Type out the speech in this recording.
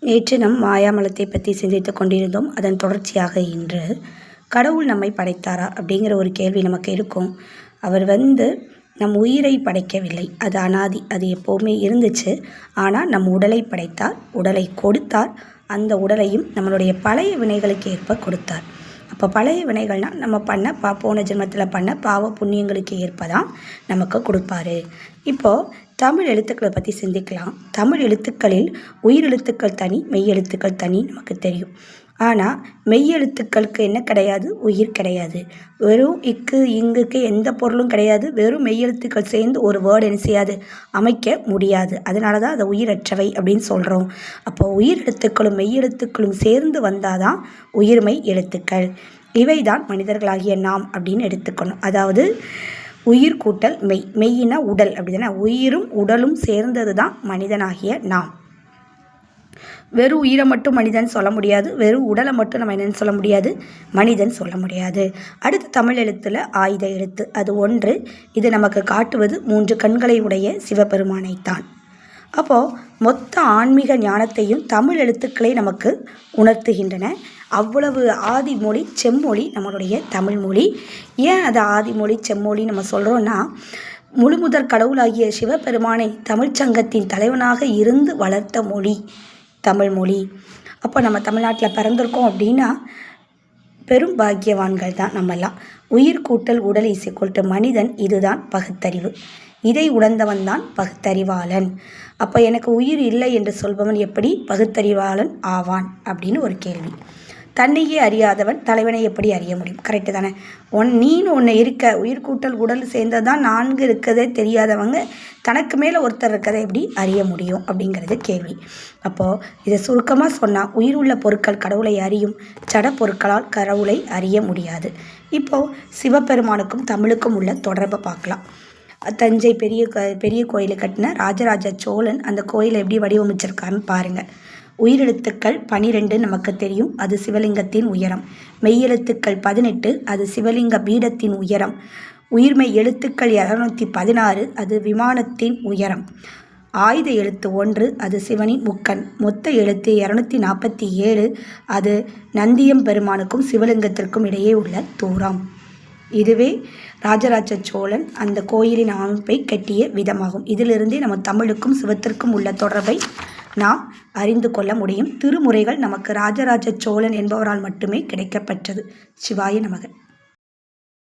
நேற்று நம் மாயாமலத்தை பற்றி சிந்தித்து கொண்டிருந்தோம். அதன் தொடர்ச்சியாக இன்று கடவுள் நம்மை படைத்தாரா அப்படிங்கிற ஒரு கேள்வி நமக்கு இருக்கும். அவர் நம் உயிரை படைக்கவில்லை, அது அனாதி, அது எப்போவுமே இருந்துச்சு. ஆனால் நம் உடலை படைத்தார், உடலை கொடுத்தார். அந்த உடலையும் நம்மளுடைய பழைய வினைகளுக்கு ஏற்ப கொடுத்தார். அப்போ பழைய வினைகள்னால் நம்ம பண்ண போன ஜென்மத்தில் பண்ண பாவ புண்ணியங்களுக்கு ஏற்ப தான் நமக்கு கொடுப்பாரு. இப்போது தமிழ் எழுத்துக்களை பற்றி சிந்திக்கலாம். தமிழ் எழுத்துக்களில் உயிரெழுத்துக்கள் தனி, மெய்யெழுத்துக்கள் தனி நமக்கு தெரியும். ஆனால் மெய்யெழுத்துக்களுக்கு என்ன கிடையாது? உயிர் கிடையாது. வெறும் இக்கு இங்குக்கு எந்த பொருளும் கிடையாது. வெறும் மெய்யெழுத்துக்கள் சேர்ந்து ஒரு வேர்டு என்ன செய்யாது, அமைக்க முடியாது. அதனால தான் அதை உயிரற்றவை அப்படின்னு சொல்கிறோம். அப்போ உயிரெழுத்துக்களும் மெய்யெழுத்துக்களும் சேர்ந்து வந்தால் தான் உயிர்மெய் எழுத்துக்கள். இவை தான் மனிதர்களாகிய நாம் அப்படின்னு எடுத்துக்கணும். அதாவது உயிர் கூட்டல் மெய், மெய்யினா உடல் அப்படிதானே. உயிரும் உடலும் சேர்ந்தது தான் மனிதனாகிய நாம். வெறும் உயிரை மட்டும் மனிதன் சொல்ல முடியாது, வெறும் உடலை மட்டும் நம்ம என்னன்னு சொல்ல முடியாது, மனிதன் சொல்ல முடியாது. அடுத்து தமிழ் எழுத்தில் ஆயுத எழுத்து, அது ஒன்று. இது நமக்கு காட்டுவது 3 கண்களை உடைய சிவபெருமானைத்தான். அப்போது மொத்த ஆன்மீக ஞானத்தையும் தமிழ் முதலை நமக்கு உணர்த்துகின்றன. அவ்வளவு ஆதிமொழி செம்மொழி நம்மளுடைய தமிழ் மொழி. ஏன் அது ஆதிமொழி செம்மொழி நம்ம சொல்கிறோன்னா, முழுமுதற் கடவுளாகிய சிவபெருமானை தமிழ்ச்சங்கத்தின் தலைவனாக இருந்து வளர்த்த மொழி தமிழ் மொழி. அப்போ நம்ம தமிழ்நாட்டில் பிறந்திருக்கோம் அப்படின்னா பெரும் பாக்கியவான்கள் தான் நம்மெல்லாம். உயிர் கூட்டல் உடல் இசைக்கொள்ட்டு மனிதன், இதுதான் பகுத்தறிவு. இதை உணர்ந்தவன் தான் பகுத்தறிவாளன். அப்போ எனக்கு உயிர் இல்லை என்று சொல்பவன் எப்படி பகுத்தறிவாளன் ஆவான் அப்படின்னு ஒரு கேள்வி. தன்னையே அறியாதவன் தலைவனை எப்படி அறிய முடியும்? கரெக்டு தானே? நீன்னு ஒன்று இருக்க, உயிர் கூட்டல் உடல் சேர்ந்தது தான் 4 இருக்கிறதே தெரியாதவங்க தனக்கு மேலே ஒருத்தர் இருக்கதை எப்படி அறிய முடியும் அப்படிங்கிறது கேள்வி. அப்போது இதை சுருக்கமாக சொன்னால், உயிர் உள்ள பொருட்கள் கடவுளை அறியும், ஜட பொருட்களால் கடவுளை அறிய முடியாது. இப்போது சிவபெருமானுக்கும் தமிழுக்கும் உள்ள தொடர்பை பார்க்கலாம். தஞ்சை பெரிய கோயிலை கட்டின ராஜராஜ சோழன் அந்த கோயிலை எப்படி வடிவமைச்சிருக்கான்னு பாருங்கள். உயிரெழுத்துக்கள் 12 நமக்கு தெரியும், அது சிவலிங்கத்தின் உயரம். மெய்யெழுத்துக்கள் 18, அது சிவலிங்க பீடத்தின் உயரம். உயிர்மெய் எழுத்துக்கள் 216, அது விமானத்தின் உயரம். ஆயுத எழுத்து 1, அது சிவனின் முக்கண். மொத்த எழுத்து 247, அது நந்தியம் பெருமானுக்கும் சிவலிங்கத்திற்கும் இடையே உள்ள தூரம். இதுவே ராஜராஜ சோழன் அந்த கோயிலின் அமைப்பை கட்டிய விதமாகும். இதிலிருந்தே நம்ம தமிழுக்கும் சிவத்திற்கும் உள்ள தொடர்பை நாம் அறிந்து கொள்ள முடியும். திருமுறைகள் நமக்கு ராஜராஜ சோழன் என்பவரால் மட்டுமே கிடைக்கப்பெற்றது. சிவாய நமக.